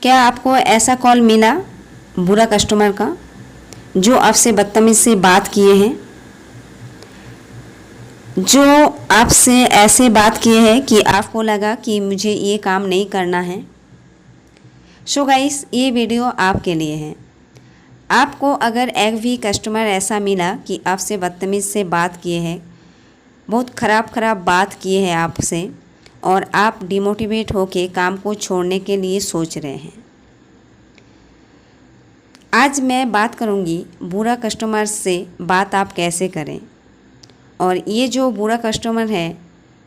क्या आपको ऐसा कॉल मिला बुरा कस्टमर का जो आपसे बदतमीज़ से बात किए हैं, जो आपसे ऐसे बात किए हैं कि आपको लगा कि मुझे ये काम नहीं करना है? सो गाइस, ये वीडियो आपके लिए है। आपको अगर एक भी कस्टमर ऐसा मिला कि आपसे बदतमीज़ से बात किए हैं, बहुत ख़राब बात किए हैं आपसे, और आप डिमोटिवेट होके काम को छोड़ने के लिए सोच रहे हैं, आज मैं बात करूंगी बुरा कस्टमर से बात आप कैसे करें, और ये जो बुरा कस्टमर है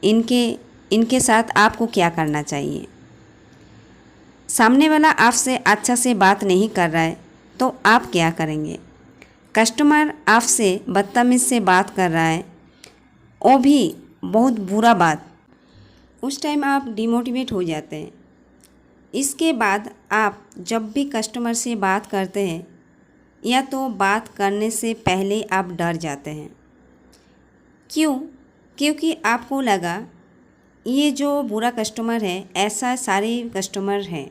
इनके साथ आपको क्या करना चाहिए। सामने वाला आपसे अच्छा से बात नहीं कर रहा है तो आप क्या करेंगे। कस्टमर आपसे बदतमीज़ से बात कर रहा है, वो भी बहुत बुरा बात, उस टाइम आप डिमोटिवेट हो जाते हैं। इसके बाद आप जब भी कस्टमर से बात करते हैं या तो बात करने से पहले आप डर जाते हैं। क्यों? क्योंकि आपको लगा ये जो बुरा कस्टमर है, ऐसा सारे कस्टमर हैं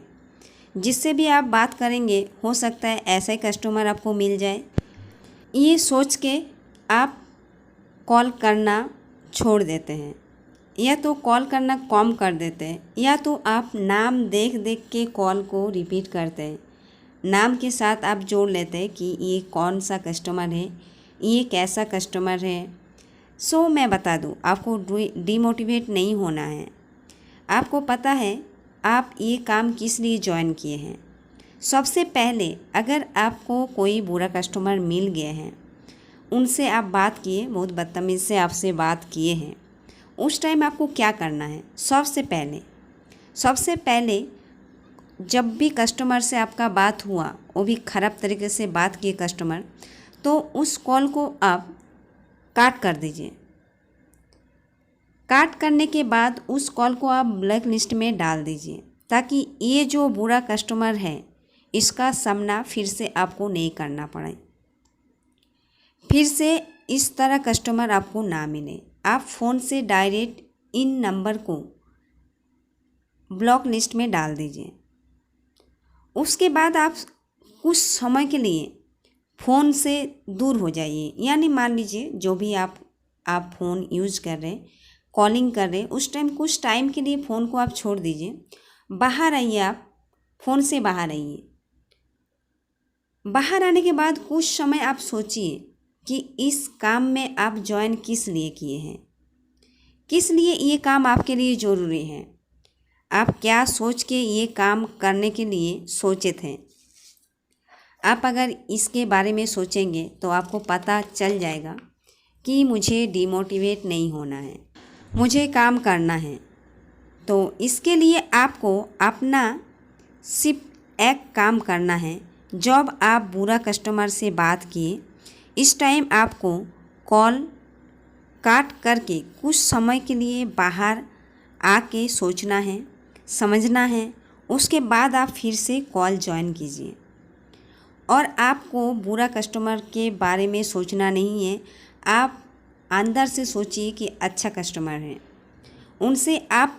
जिससे भी आप बात करेंगे हो सकता है ऐसा ही कस्टमर आपको मिल जाए। ये सोच के आप कॉल करना छोड़ देते हैं, या तो कॉल करना कम कर देते हैं, या तो आप नाम देख देख के कॉल को रिपीट करते हैं। नाम के साथ आप जोड़ लेते हैं कि ये कौन सा कस्टमर है, ये कैसा कस्टमर है। सो मैं बता दूं, आपको डिमोटिवेट नहीं होना है। आपको पता है आप ये काम किस लिए ज्वाइन किए हैं। सबसे पहले अगर आपको कोई बुरा कस्टमर मिल गए हैं, उनसे आप बात किए, बहुत बदतमीज़ से आपसे बात किए हैं, उस टाइम आपको क्या करना है। सबसे पहले जब भी कस्टमर से आपका बात हुआ, वो भी ख़राब तरीके से बात किए कस्टमर, तो उस कॉल को आप काट कर दीजिए। काट करने के बाद उस कॉल को आप ब्लैक लिस्ट में डाल दीजिए, ताकि ये जो बुरा कस्टमर है इसका सामना फिर से आपको नहीं करना पड़े, फिर से इस तरह कस्टमर आपको ना मिले। आप फ़ोन से डायरेक्ट इन नंबर को ब्लॉक लिस्ट में डाल दीजिए। उसके बाद आप कुछ समय के लिए फ़ोन से दूर हो जाइए, यानी मान लीजिए जो भी आप फ़ोन यूज़ कर रहे हैं, कॉलिंग कर रहे हैं, उस टाइम कुछ टाइम के लिए फ़ोन को आप छोड़ दीजिए। बाहर आइए, आप फ़ोन से बाहर आइए। बाहर आने के बाद कुछ समय आप सोचिए कि इस काम में आप ज्वाइन किस लिए किए हैं, किस लिए ये काम आपके लिए ज़रूरी है, आप क्या सोच के ये काम करने के लिए सोचे थे। आप अगर इसके बारे में सोचेंगे तो आपको पता चल जाएगा कि मुझे डिमोटिवेट नहीं होना है, मुझे काम करना है। तो इसके लिए आपको अपना सिर्फ एक काम करना है। जब आप बुरा कस्टमर से बात किए, इस टाइम आपको कॉल काट करके कुछ समय के लिए बाहर आके सोचना है, समझना है। उसके बाद आप फिर से कॉल ज्वाइन कीजिए। और आपको बुरा कस्टमर के बारे में सोचना नहीं है, आप अंदर से सोचिए कि अच्छा कस्टमर है। उनसे आप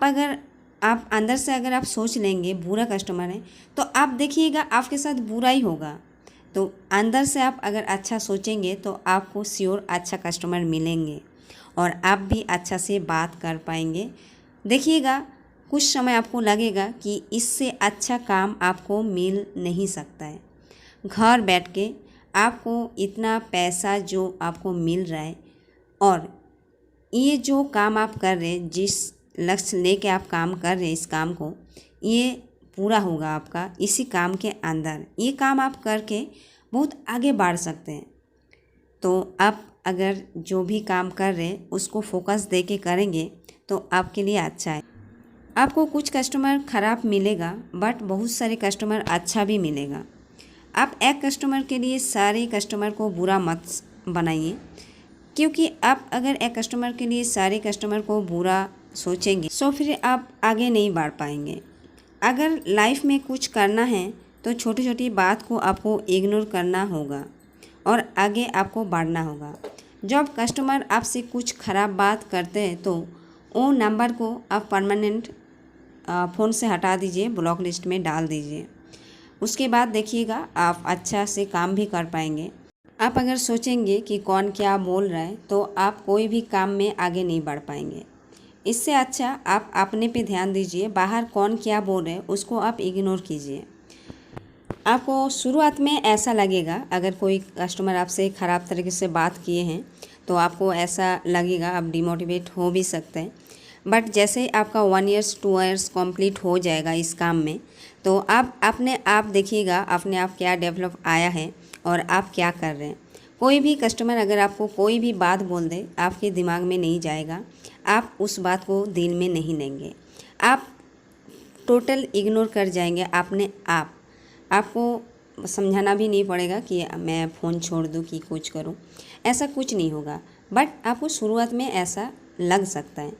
अंदर से अगर आप सोच लेंगे बुरा कस्टमर है, तो आप देखिएगा आपके साथ बुरा ही होगा। तो अंदर से आप अगर अच्छा सोचेंगे तो आपको श्योर अच्छा कस्टमर मिलेंगे और आप भी अच्छा से बात कर पाएंगे। देखिएगा कुछ समय आपको लगेगा कि इससे अच्छा काम आपको मिल नहीं सकता है। घर बैठ के आपको इतना पैसा जो आपको मिल रहा है, और ये जो काम आप कर रहे हैं, जिस लक्ष्य लेके आप काम कर रहे हैं, इस काम को ये पूरा होगा आपका इसी काम के अंदर। ये काम आप करके बहुत आगे बढ़ सकते हैं। तो आप अगर जो भी काम कर रहे हैं उसको फोकस दे के करेंगे तो आपके लिए अच्छा है। आपको कुछ कस्टमर ख़राब मिलेगा, बट बहुत सारे कस्टमर अच्छा भी मिलेगा। आप एक कस्टमर के लिए सारे कस्टमर को बुरा मत बनाइए, क्योंकि आप अगर एक कस्टमर के लिए सारे कस्टमर को बुरा सोचेंगे तो फिर आप आगे नहीं बढ़ पाएंगे। अगर लाइफ में कुछ करना है तो छोटी छोटी बात को आपको इग्नोर करना होगा और आगे आपको बढ़ना होगा। जब कस्टमर आपसे कुछ ख़राब बात करते हैं तो वो नंबर को आप परमानेंट फ़ोन से हटा दीजिए, ब्लॉक लिस्ट में डाल दीजिए। उसके बाद देखिएगा आप अच्छा से काम भी कर पाएंगे। आप अगर सोचेंगे कि कौन क्या बोल रहा है तो आप कोई भी काम में आगे नहीं बढ़ पाएंगे। इससे अच्छा आप अपने पे ध्यान दीजिए, बाहर कौन क्या बोल रहे हैं उसको आप इग्नोर कीजिए। आपको शुरुआत में ऐसा लगेगा, अगर कोई कस्टमर आपसे ख़राब तरीके से बात किए हैं तो आपको ऐसा लगेगा, आप डिमोटिवेट हो भी सकते हैं। बट जैसे ही आपका 1 ईयर्स 2 ईयर्स कंप्लीट हो जाएगा इस काम में, तो आप अपने आप देखिएगा अपने आप क्या डेवलप आया है और आप क्या कर रहे हैं। कोई भी कस्टमर अगर आपको कोई भी बात बोल दे, आपके दिमाग में नहीं जाएगा, आप उस बात को दिल में नहीं लेंगे, आप टोटल इग्नोर कर जाएंगे अपने आप। आपको समझाना भी नहीं पड़ेगा कि मैं फ़ोन छोड़ दूँ कि कुछ करूँ, ऐसा कुछ नहीं होगा। बट आपको शुरुआत में ऐसा लग सकता है,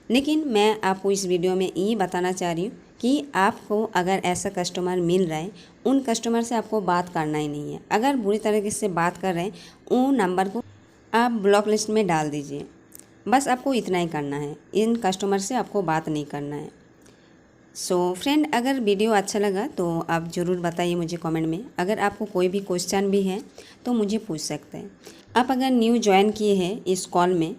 लेकिन मैं आपको इस वीडियो में ये बताना चाह रही हूँ कि आपको अगर ऐसा कस्टमर मिल रहा है, उन कस्टमर से आपको बात करना ही नहीं है। अगर बुरी तरीके से बात कर रहे हैं, उन नंबर को आप ब्लॉक लिस्ट में डाल दीजिए। बस आपको इतना ही करना है, इन कस्टमर से आपको बात नहीं करना है। सो फ्रेंड, अगर वीडियो अच्छा लगा तो आप ज़रूर बताइए मुझे कमेंट में। अगर आपको कोई भी क्वेश्चन भी है तो मुझे पूछ सकते हैं। आप अगर न्यू ज्वाइन किए हैं इस कॉल में,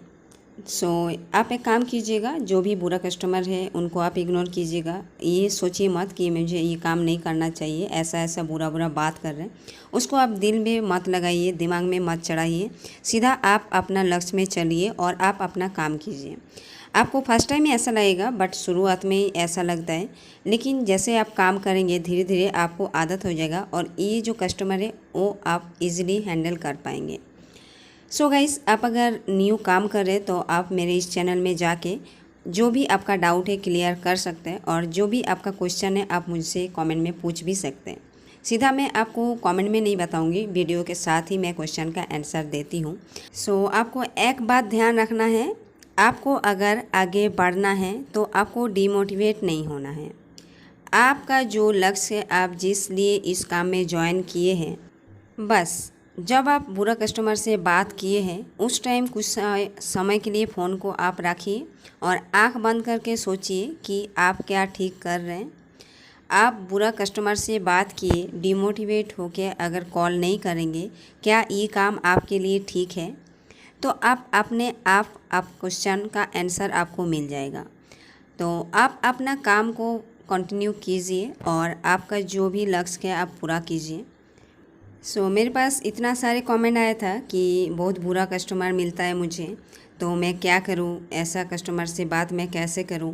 सो आप एक काम कीजिएगा, जो भी बुरा कस्टमर है उनको आप इग्नोर कीजिएगा। ये सोचिए मत कि मुझे ये काम नहीं करना चाहिए, ऐसा ऐसा बुरा बुरा बात कर रहे हैं, उसको आप दिल में मत लगाइए, दिमाग में मत चढ़ाइए। सीधा आप अपना लक्ष्य में चलिए और आप अपना काम कीजिए। आपको फर्स्ट टाइम ऐसा लगेगा, बट शुरुआत में ही ऐसा लगता है, लेकिन जैसे आप काम करेंगे धीरे धीरे आपको आदत हो जाएगा और ये जो कस्टमर है वो आप इजीली हैंडल कर पाएंगे। सो गाइस, आप अगर न्यू काम कर रहे हैं तो आप मेरे इस चैनल में जाके जो भी आपका डाउट है क्लियर कर सकते हैं, और जो भी आपका क्वेश्चन है आप मुझसे कमेंट में पूछ भी सकते हैं। सीधा मैं आपको कमेंट में नहीं बताऊंगी, वीडियो के साथ ही मैं क्वेश्चन का आंसर देती हूँ। सो आपको एक बात ध्यान रखना है, आपको अगर आगे बढ़ना है तो आपको डिमोटिवेट नहीं होना है। आपका जो लक्ष्य है, आप जिस लिए इस काम में ज्वाइन किए हैं, बस जब आप बुरा कस्टमर से बात किए हैं उस टाइम कुछ समय के लिए फ़ोन को आप रखिए और आंख बंद करके सोचिए कि आप क्या ठीक कर रहे हैं। आप बुरा कस्टमर से बात किए, डिमोटिवेट होकर अगर कॉल नहीं करेंगे, क्या ये काम आपके लिए ठीक है, तो आप अपने आप क्वेश्चन का आंसर आपको मिल जाएगा। तो आप अपना काम को कंटिन्यू कीजिए और आपका जो भी लक्ष्य है आप पूरा कीजिए। सो मेरे पास इतना सारे कमेंट आया था कि बहुत बुरा कस्टमर मिलता है मुझे, तो मैं क्या करूं, ऐसा कस्टमर से बात मैं कैसे करूं।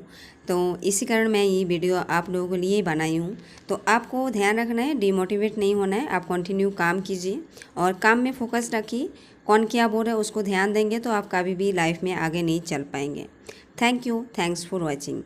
तो इसी कारण मैं ये वीडियो आप लोगों के लिए बनाई हूं। तो आपको ध्यान रखना है, डिमोटिवेट नहीं होना है, आप कंटिन्यू काम कीजिए और काम में फोकस रखिए। कौन क्या बोल रहा है उसको ध्यान देंगे तो आप कभी भी लाइफ में आगे नहीं चल पाएंगे। Thank you, thanks for watching.